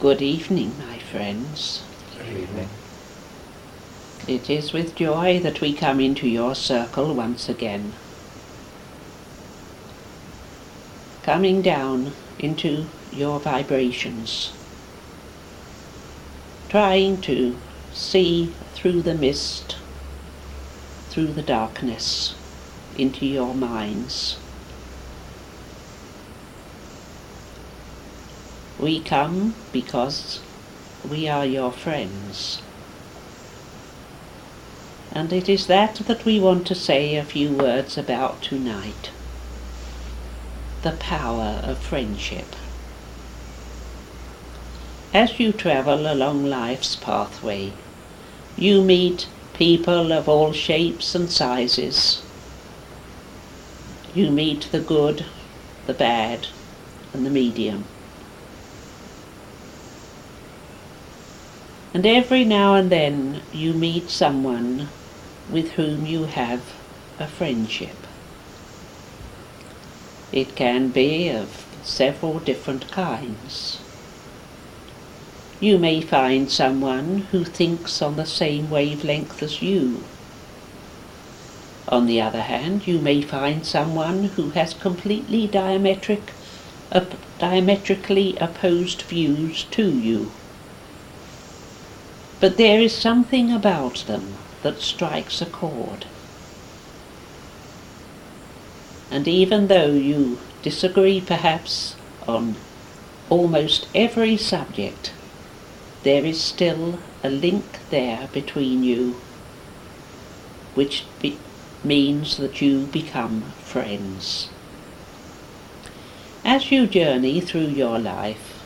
Good evening, my friends. Good evening. It is with joy that we come into your circle once again. Coming down into your vibrations. Trying to see through the mist, through the darkness, into your minds. We come because we are your friends. And it is that we want to say a few words about tonight. The power of friendship. As you travel along life's pathway, you meet people of all shapes and sizes. You meet the good, the bad, and the medium. And every now and then you meet someone with whom you have a friendship. It can be of several different kinds. You may find someone who thinks on the same wavelength as you. On the other hand, you may find someone who has completely diametrically opposed views to you. But there is something about them that strikes a chord. And even though you disagree perhaps on almost every subject, there is still a link there between you, which means that you become friends. As you journey through your life,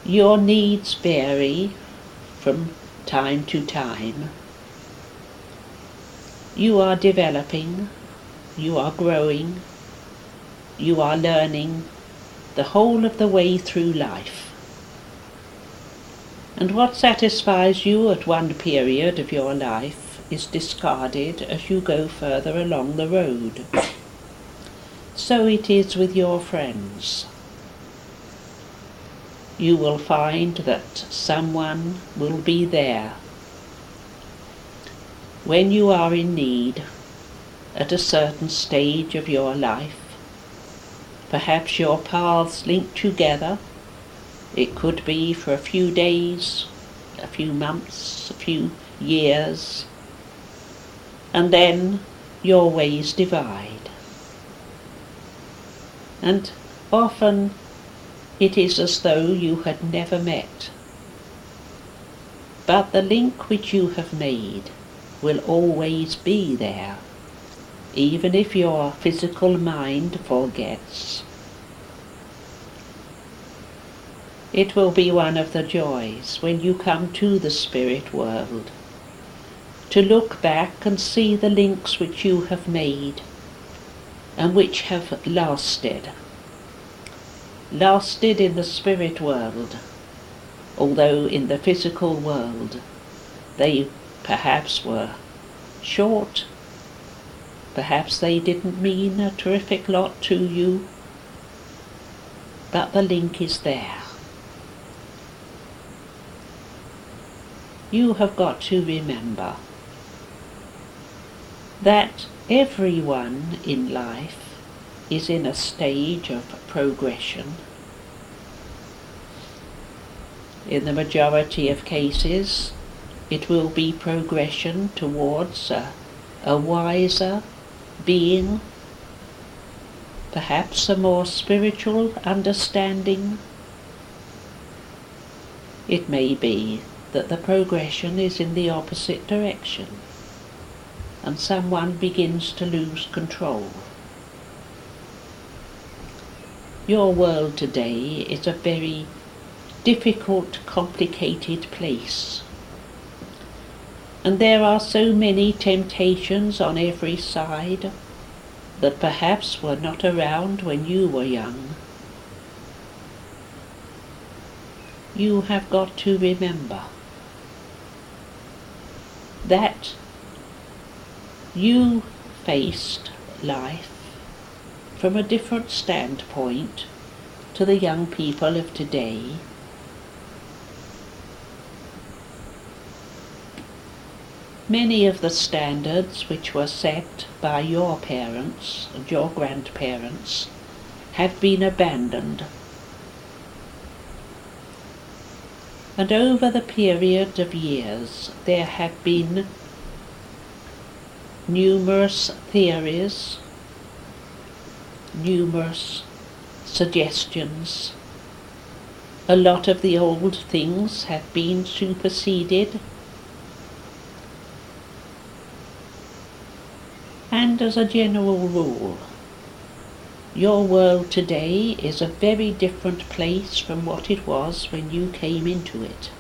your needs vary from time to time. You are developing, you are growing, you are learning the whole of the way through life. And what satisfies you at one period of your life is discarded as you go further along the road. So it is with your friends. You will find that someone will be there when you are in need at a certain stage of your life. Perhaps your paths link together. It could be for a few days, a few months, a few years, and then your ways divide. And often it is as though you had never met. But the link which you have made will always be there, even if your physical mind forgets. It will be one of the joys when you come to the spirit world, to look back and see the links which you have made and which have lasted in the spirit world, although in the physical world they perhaps were short, perhaps they didn't mean a terrific lot to you, but the link is there. You have got to remember that everyone in life is in a stage of progression. In the majority of cases, it will be progression towards a wiser being, perhaps a more spiritual understanding. It may be that the progression is in the opposite direction, and someone begins to lose control. Your world today is a very difficult, complicated place. And there are so many temptations on every side that perhaps were not around when you were young. You have got to remember that you faced life from a different standpoint to the young people of today Many of the standards which were set by your parents and your grandparents have been abandoned. And over the period of years there have been numerous theories, numerous suggestions. A lot of the old things have been superseded, and as a general rule, your world today is a very different place from what it was when you came into it.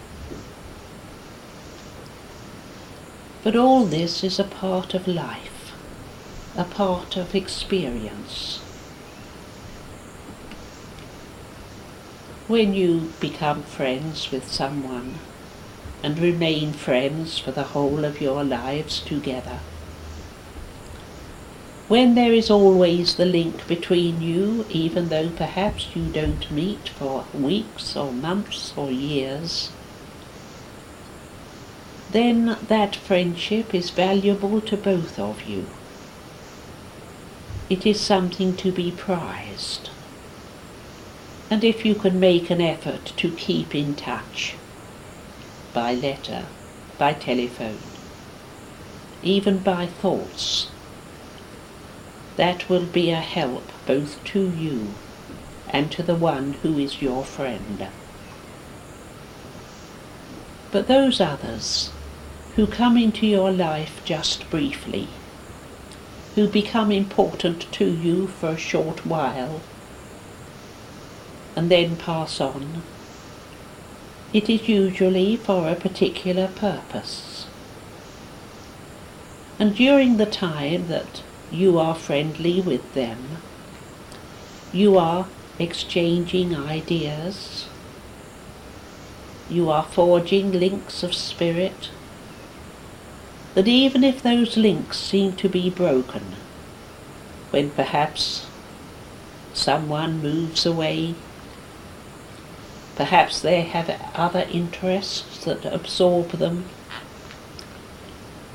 But all this is a part of life, a part of experience. When you become friends with someone and remain friends for the whole of your lives together, when there is always the link between you, even though perhaps you don't meet for weeks or months or years, then that friendship is valuable to both of you. It is something to be prized. And if you can make an effort to keep in touch, by letter, by telephone, even by thoughts, that will be a help both to you and to the one who is your friend. But those others who come into your life just briefly, who become important to you for a short while, and then pass on, it is usually for a particular purpose. And during the time that you are friendly with them, you are exchanging ideas, you are forging links of spirit, that even if those links seem to be broken, when perhaps someone moves away, perhaps they have other interests that absorb them,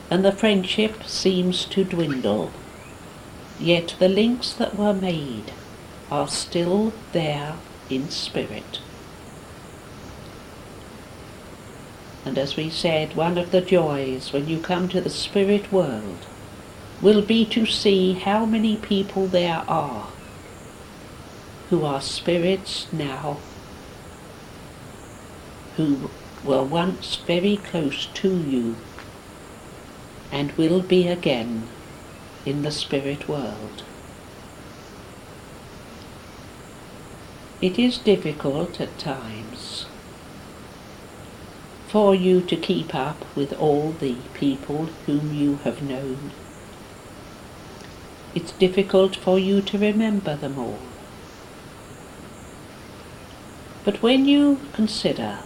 and the friendship seems to dwindle, yet the links that were made are still there in spirit. And as we said, one of the joys when you come to the spirit world will be to see how many people there are who are spirits now, who were once very close to you and will be again in the spirit world. It is difficult at times for you to keep up with all the people whom you have known. It's difficult for you to remember them all. But when you consider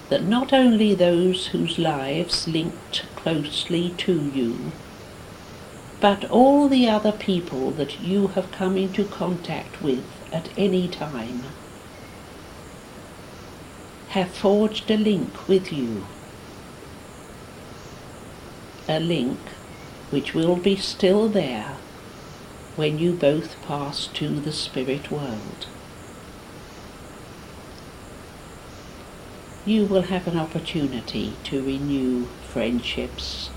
that not only those whose lives linked closely to you, but all the other people that you have come into contact with at any time have forged a link with you, a link which will be still there when you both pass to the spirit world. You will have an opportunity to renew friendships.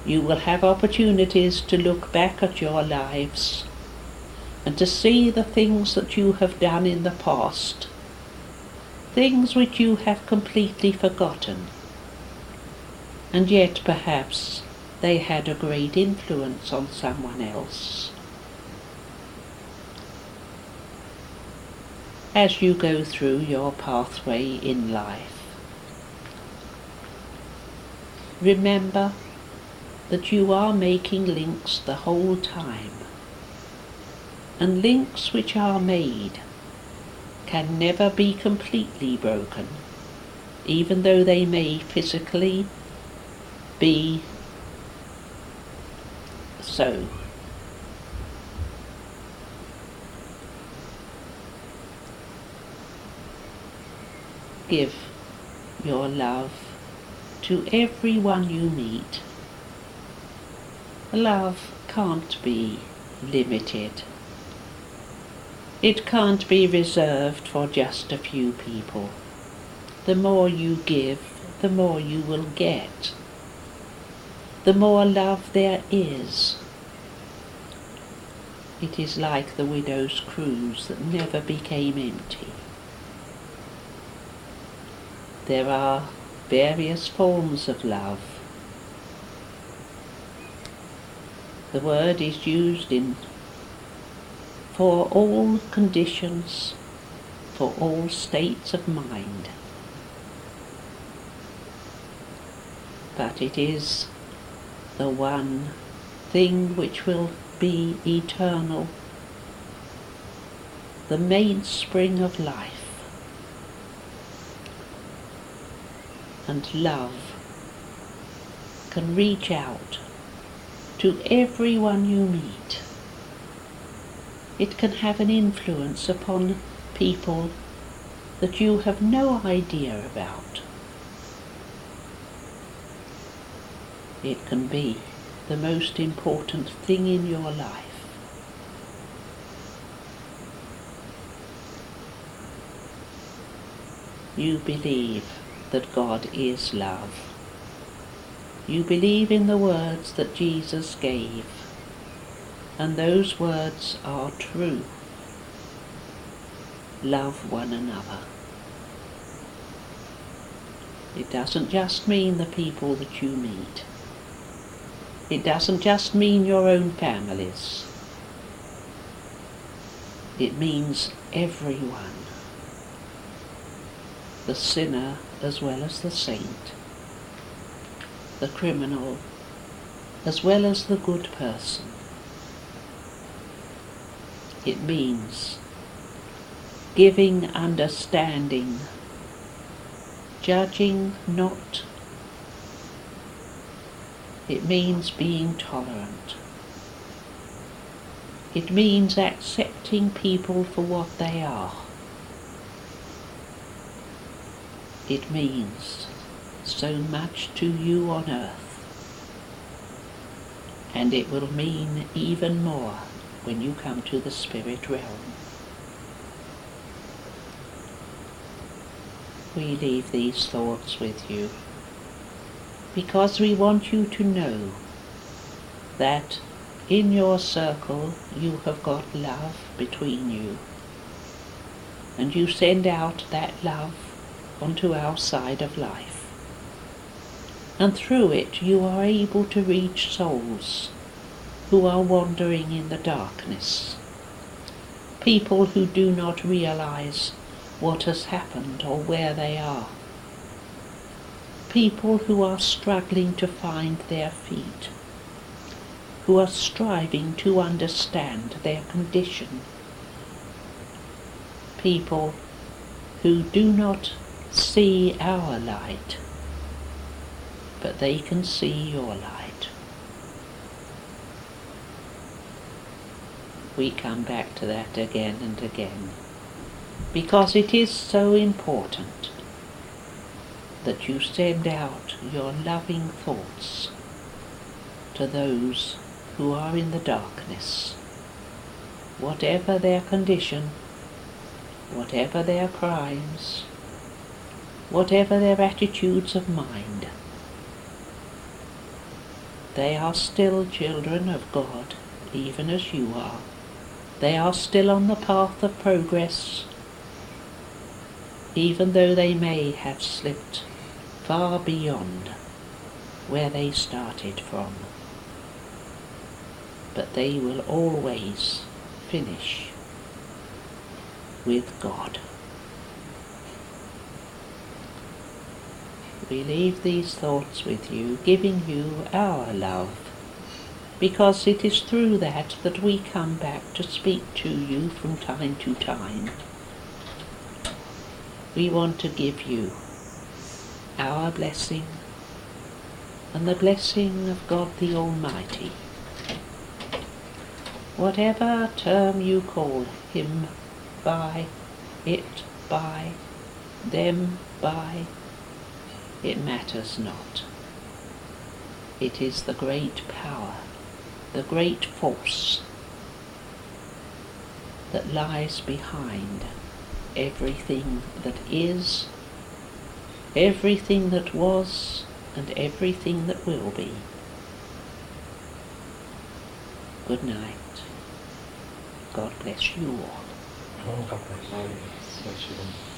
You will have opportunities to look back at your lives and to see the things that you have done in the past, things which you have completely forgotten, and yet perhaps they had a great influence on someone else. As you go through your pathway in life, remember that you are making links the whole time, and links which are made can never be completely broken, even though they may physically be so. Give your love to everyone you meet. Love can't be limited. It can't be reserved for just a few people. The more you give, the more you will get. The more love there is. It is like the widow's cruse that never became empty. There are various forms of love. The word is used for all conditions, for all states of mind. But it is the one thing which will be eternal, the mainspring of life. And love can reach out to everyone you meet. It can have an influence upon people that you have no idea about. It can be the most important thing in your life. You believe that God is love. You believe in the words that Jesus gave, and those words are true. Love one another. It doesn't just mean the people that you meet. It doesn't just mean your own families. It means everyone. The sinner as well as the saint. The criminal as well as the good person. It means giving understanding, judging not. It means being tolerant. It means accepting people for what they are. It means so much to you on earth, and it will mean even more when you come to the spirit realm. We leave these thoughts with you because we want you to know that in your circle you have got love between you, and you send out that love onto our side of life, and through it you are able to reach souls who are wandering in the darkness, people who do not realize what has happened or where they are, people who are struggling to find their feet, who are striving to understand their condition, people who do not see our light, but they can see your light. We come back to that again and again, because it is so important that you send out your loving thoughts to those who are in the darkness, whatever their condition, whatever their crimes, whatever their attitudes of mind. They are still children of God, even as you are. They are still on the path of progress, even though they may have slipped far beyond where they started from. But they will always finish with God. We leave these thoughts with you, giving you our love, because it is through that that we come back to speak to you from time to time. We want to give you our blessing and the blessing of God the Almighty. Whatever term you call him by, it by, them by, it matters not. It is the great power, the great force that lies behind everything that is, everything that was, and everything that will be. Good night. God bless you all. Oh, God bless you. Bless you.